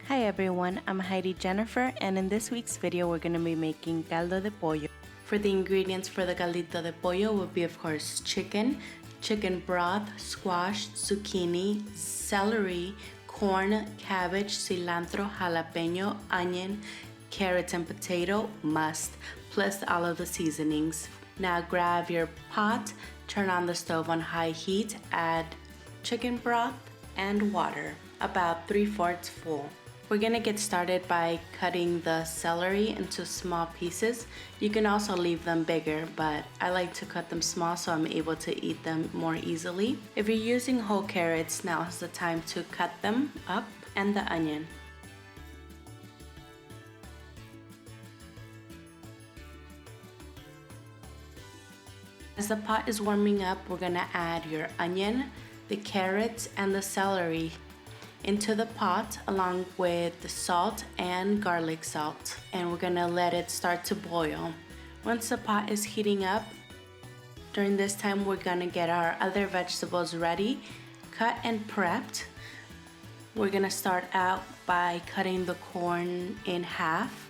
Hi everyone, I'm Heidi Jennifer, and in this week's video we're going to be making caldo de pollo. For the ingredients for the caldito de pollo will be of course chicken broth, squash, zucchini, celery, corn, cabbage, cilantro, jalapeno, onion, carrots and potato, must, plus all of the seasonings. Now grab your pot, turn on the stove on high heat, add chicken broth and water, about 3/4 full. We're gonna get started by cutting the celery into small pieces. You can also leave them bigger, but I like to cut them small so I'm able to eat them more easily. If you're using whole carrots, now is the time to cut them up, and the onion. As the pot is warming up, we're gonna add your onion, the carrots, and the celery into the pot along with the salt and garlic salt, and we're gonna let it start to boil. Once the pot is heating up, during this time we're gonna get our other vegetables ready, cut and prepped. We're gonna start out by cutting the corn in half,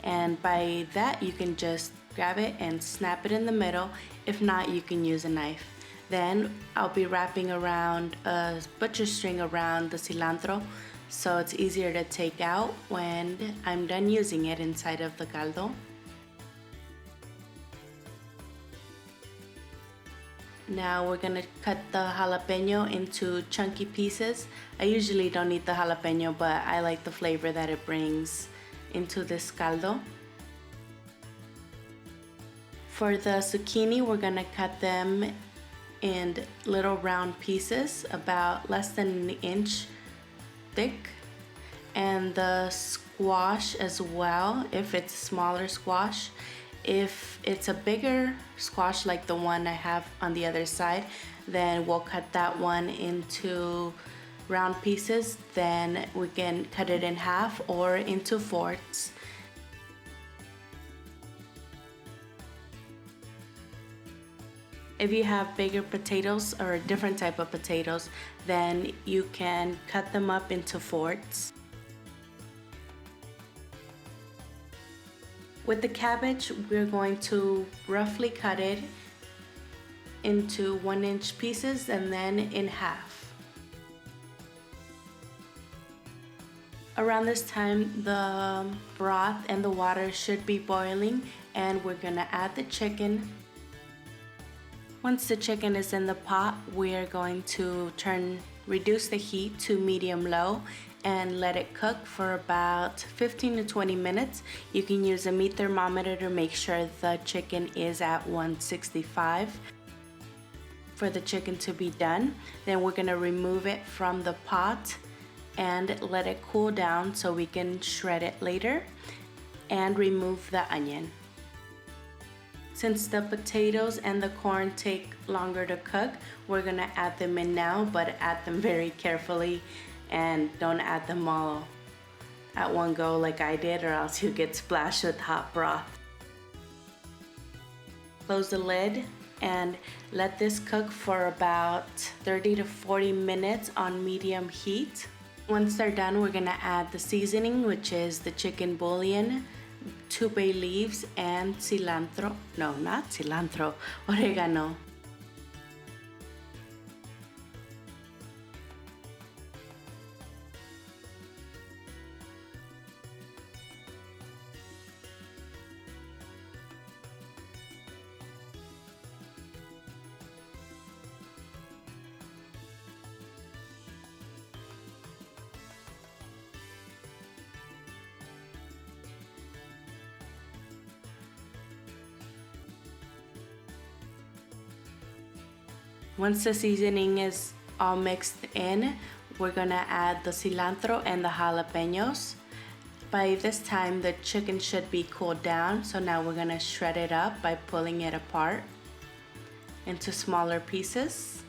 and by that you can just grab it and snap it in the middle. If not, you can use a knife. Then I'll be wrapping around a butcher string around the cilantro so it's easier to take out when I'm done using it inside of the caldo. Now we're gonna cut the jalapeno into chunky pieces. I usually don't eat the jalapeno, but I like the flavor that it brings into this caldo. For the zucchini, we're gonna cut them in little round pieces about less than an inch thick, and the squash as well, if it's a smaller squash. If it's a bigger squash like the one I have on the other side, then we'll cut that one into round pieces. Then we can cut it in half or into fourths. If you have bigger potatoes or a different type of potatoes, then you can cut them up into fourths. With the cabbage, we're going to roughly cut it into 1-inch pieces and then in half. Around this time, the broth and the water should be boiling, and we're gonna add the chicken. Once the chicken is in the pot, we're going to reduce the heat to medium-low and let it cook for about 15 to 20 minutes. You can use a meat thermometer to make sure the chicken is at 165 for the chicken to be done. Then we're gonna remove it from the pot and let it cool down so we can shred it later and remove the onion. Since the potatoes and the corn take longer to cook, we're gonna add them in now, but add them very carefully and don't add them all at one go like I did, or else you get splashed with hot broth. Close the lid and let this cook for about 30 to 40 minutes on medium heat. Once they're done, we're gonna add the seasoning, which is the chicken bouillon, 2 bay leaves, and cilantro. No, not cilantro, oregano. Once the seasoning is all mixed in, we're gonna add the cilantro and the jalapenos. By this time, the chicken should be cooled down, so now we're gonna shred it up by pulling it apart into smaller pieces.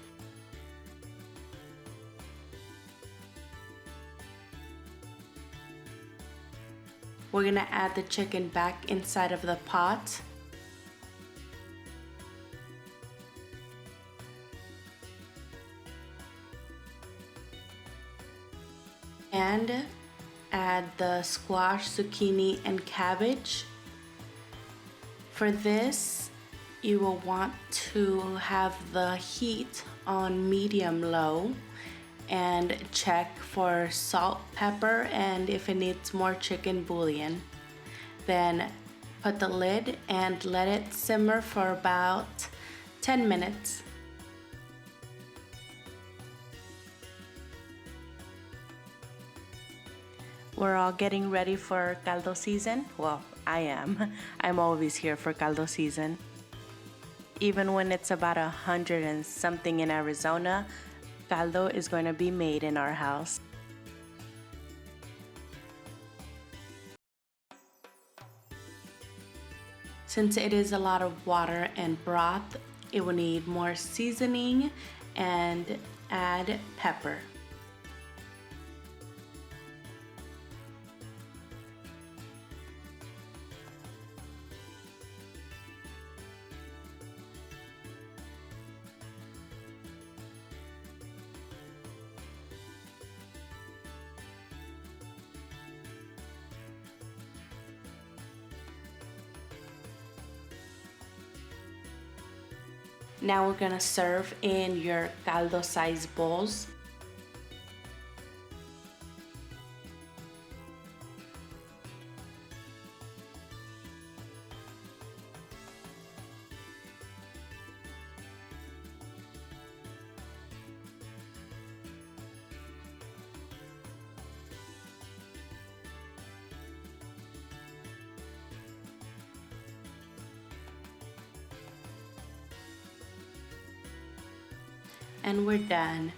We're gonna add the chicken back inside of the pot. And add the squash, zucchini, and cabbage. For this, you will want to have the heat on medium-low and check for salt, pepper, and if it needs more chicken bouillon. Then put the lid and let it simmer for about 10 minutes. We're all getting ready for caldo season. Well, I am. I'm always here for caldo season. Even when it's about 100 and something in Arizona, caldo is going to be made in our house. Since it is a lot of water and broth, it will need more seasoning and add pepper. Now we're gonna serve in your caldo size bowls. And we're done.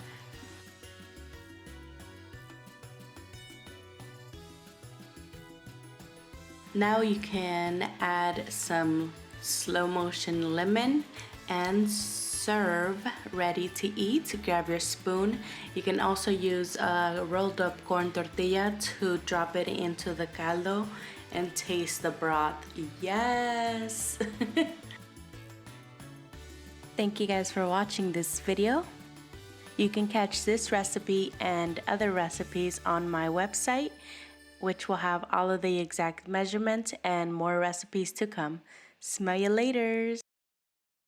Now you can add some slow motion lemon and serve ready to eat. Grab your spoon. You can also use a rolled up corn tortilla to drop it into the caldo and taste the broth. Yes! Thank you guys for watching this video. You can catch this recipe and other recipes on my website, which will have all of the exact measurements and more recipes to come. Smell you later.